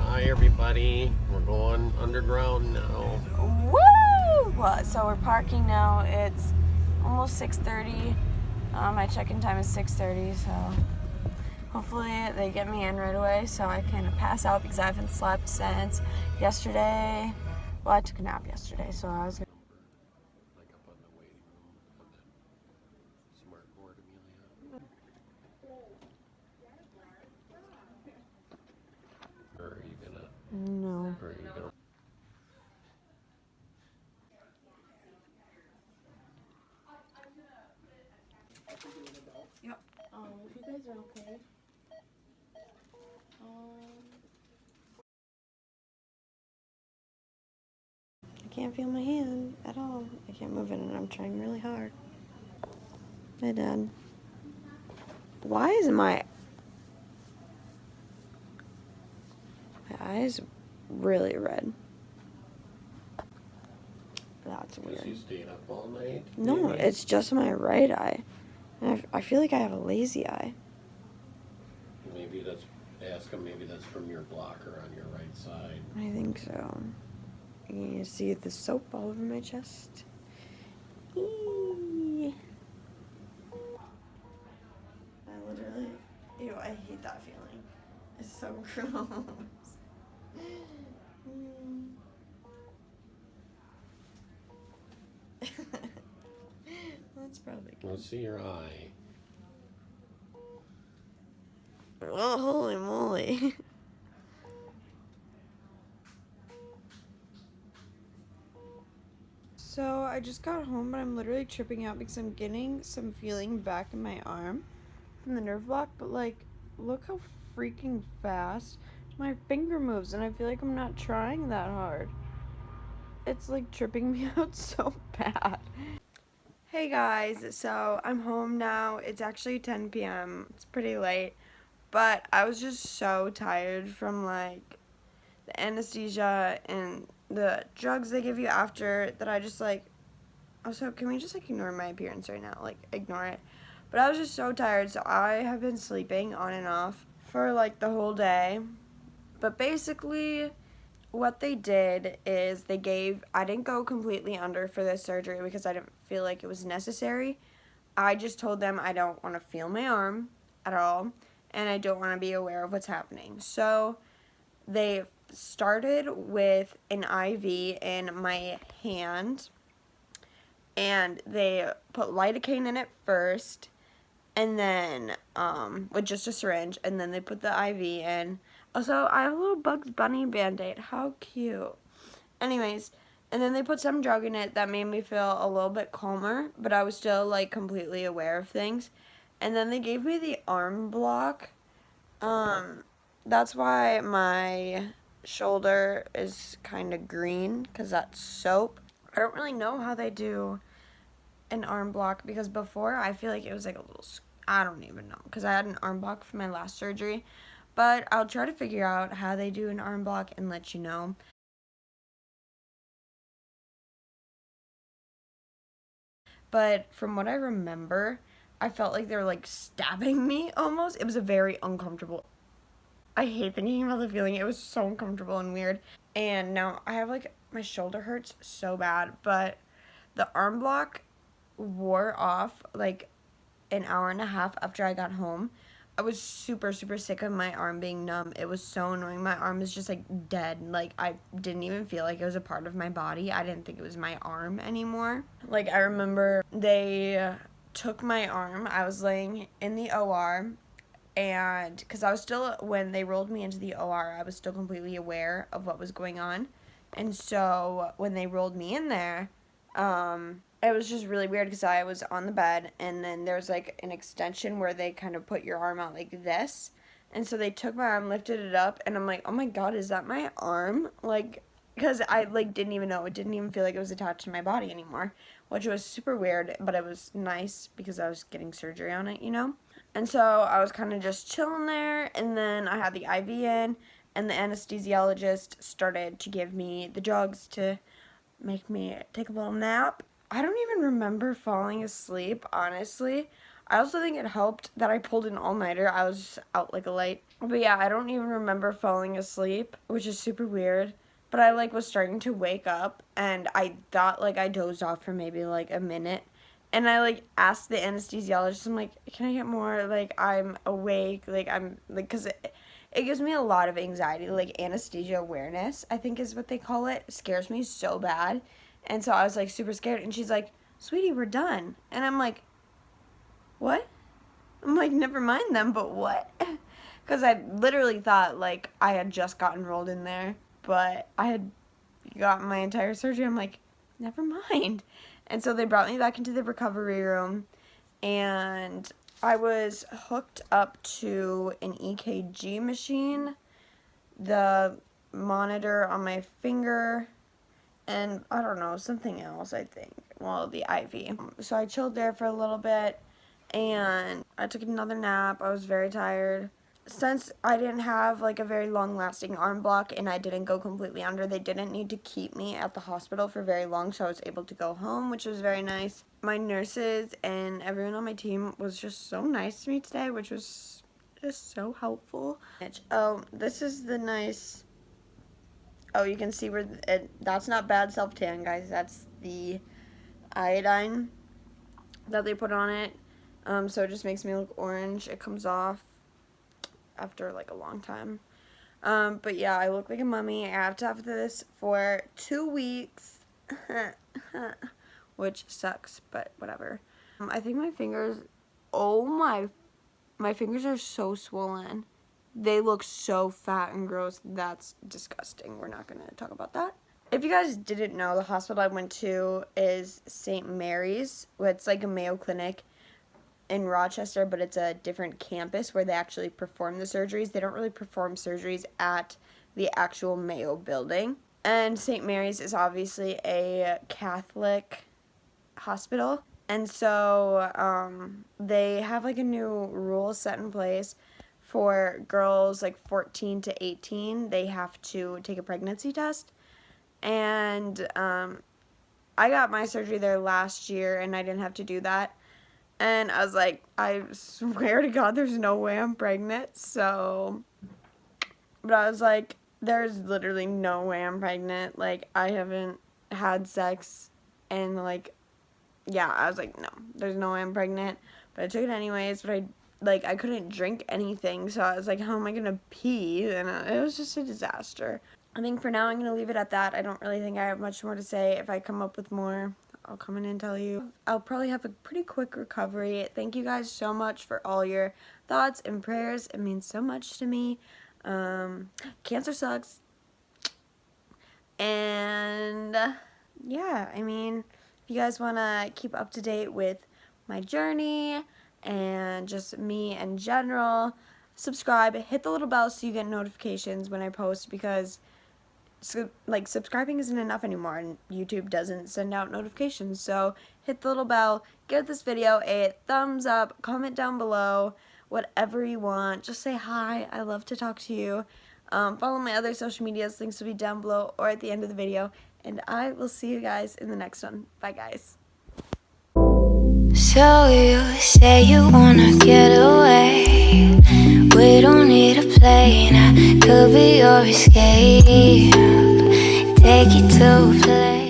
Hi everybody, we're going underground now. Woo! So we're parking now. It's almost 6:30. My check-in time is 6:30, so hopefully they get me in right away so I can pass out because I haven't slept since yesterday. Well, I took a nap yesterday, so I was gonna. Like up on the waiting room on that smart board, Amelia. Or are you gonna? No. Or are you gonna? Yep. If you guys are okay. I can't feel my hand at all. I can't move it, and I'm trying really hard. Hey, Dad. Why is my eyes really red? That's weird. You stayed up all night? No, maybe? it's just my right eye. And I feel like I have a lazy eye. Maybe that's. Ask him. Maybe that's from your blocker on your right side. I think so. You see the soap all over my chest. Eee. I literally, ew, I hate that feeling. It's so gross. That's probably good. Let's see your eye. Oh, holy moly. So I just got home, but I'm literally tripping out because I'm getting some feeling back in my arm from the nerve block. But like, look how freaking fast my finger moves, and I feel like I'm not trying that hard. It's like tripping me out so bad. Hey guys, so I'm home now. It's actually 10 p.m. It's pretty late, but I was just so tired from like the anesthesia and the drugs they give you after that I just like. Also, can we just like ignore my appearance right now? Like, ignore it. But I was just so tired, so I have been sleeping on and off for like the whole day. But basically, what they did is I didn't go completely under for this surgery because I didn't feel like it was necessary. I just told them I don't want to feel my arm at all, and I don't want to be aware of what's happening. So they started with an IV in my hand, and they put lidocaine in it first, and then with just a syringe, and then they put the IV in. Also, I have a little Bugs Bunny Band-Aid. How cute. Anyways, and then they put some drug in it that made me feel a little bit calmer, but I was still like completely aware of things. And then they gave me the arm block. That's why my shoulder is kind of green, because that's soap. I don't really know how they do an arm block, because before I feel like it was like a little, I don't even know, because I had an arm block for my last surgery. But I'll try to figure out how they do an arm block and let you know. But from what I remember, I felt like they were like stabbing me almost. It was a very uncomfortable. I hate thinking about the feeling. It was so uncomfortable and weird. And now I have like, my shoulder hurts so bad, but the arm block wore off like an hour and a half after I got home. I was super, super sick of my arm being numb. It was so annoying. My arm was just like dead. Like, I didn't even feel like it was a part of my body. I didn't think it was my arm anymore. Like, I remember they took my arm. I was laying in the OR, and because I was still, when they rolled me into the OR, I was still completely aware of what was going on. And so when they rolled me in there, it was just really weird because I was on the bed, and then there's like an extension where they kind of put your arm out like this. And so they took my arm, lifted it up, and I'm like, oh my god, is that my arm? Like, because I like didn't even know. It didn't even feel like it was attached to my body anymore, which was super weird, but it was nice because I was getting surgery on it, you know? And so I was kind of just chilling there, and then I had the IV in, and the anesthesiologist started to give me the drugs to make me take a little nap. I don't even remember falling asleep, honestly. I also think it helped that I pulled an all-nighter. I was just out like a light. But yeah, I don't even remember falling asleep, which is super weird. But I like was starting to wake up, and I thought like I dozed off for maybe like a minute. And I like asked the anesthesiologist, I'm like, can I get more? Like, I'm awake. Like, I'm like, because it gives me a lot of anxiety. Like, anesthesia awareness, I think is what they call it. It scares me so bad. And so I was like super scared. And she's like, sweetie, we're done. And I'm like, what? I'm like, never mind them, but what? Because I literally thought like I had just gotten rolled in there, but I had gotten my entire surgery. I'm like, never mind. And so they brought me back into the recovery room, and I was hooked up to an EKG machine, the monitor on my finger, and I don't know, something else, I think. Well, the IV. So I chilled there for a little bit, and I took another nap. I was very tired. Since I didn't have like a very long lasting arm block and I didn't go completely under, they didn't need to keep me at the hospital for very long, so I was able to go home, which was very nice. My nurses and everyone on my team was just so nice to me today, which was just so helpful. Oh, this is the nice, oh, you can see where that's not bad self-tan, guys. That's the iodine that they put on it. So it just makes me look orange. It comes off after like a long time. But yeah, I look like a mummy. I have to have this for 2 weeks, which sucks, but whatever. I think my fingers, oh my fingers are so swollen. They look so fat and gross. That's disgusting. We're not gonna talk about that. If you guys didn't know, the hospital I went to is St. Mary's. It's like a Mayo Clinic in Rochester, but it's a different campus where they actually perform the surgeries. They don't really perform surgeries at the actual Mayo building. And St. Mary's is obviously a Catholic hospital. And so they have like a new rule set in place for girls like 14 to 18. They have to take a pregnancy test. And I got my surgery there last year and I didn't have to do that. And I was like, I swear to God, there's no way I'm pregnant. So, but I was like, there's literally no way I'm pregnant. Like, I haven't had sex. And, like, yeah, I was like, no, there's no way I'm pregnant. But I took it anyways. But I couldn't drink anything. So I was like, how am I going to pee? And it was just a disaster. I think for now, I'm going to leave it at that. I don't really think I have much more to say. If I come up with more, I'll come in and tell you. I'll probably have a pretty quick recovery. Thank you guys so much for all your thoughts and prayers. It means so much to me. Cancer sucks. And yeah, I mean, if you guys want to keep up to date with my journey and just me in general, subscribe, hit the little bell so you get notifications when I post, because subscribing isn't enough anymore and YouTube doesn't send out notifications. So hit the little bell, give this video a thumbs up, comment down below, whatever you want. Just say hi. I love to talk to you. Follow my other social medias. Links will be down below or at the end of the video. And I will see you guys in the next one. Bye, guys. So you say you wanna get away. We don't need a plane. I could be your escape. Take you to a place.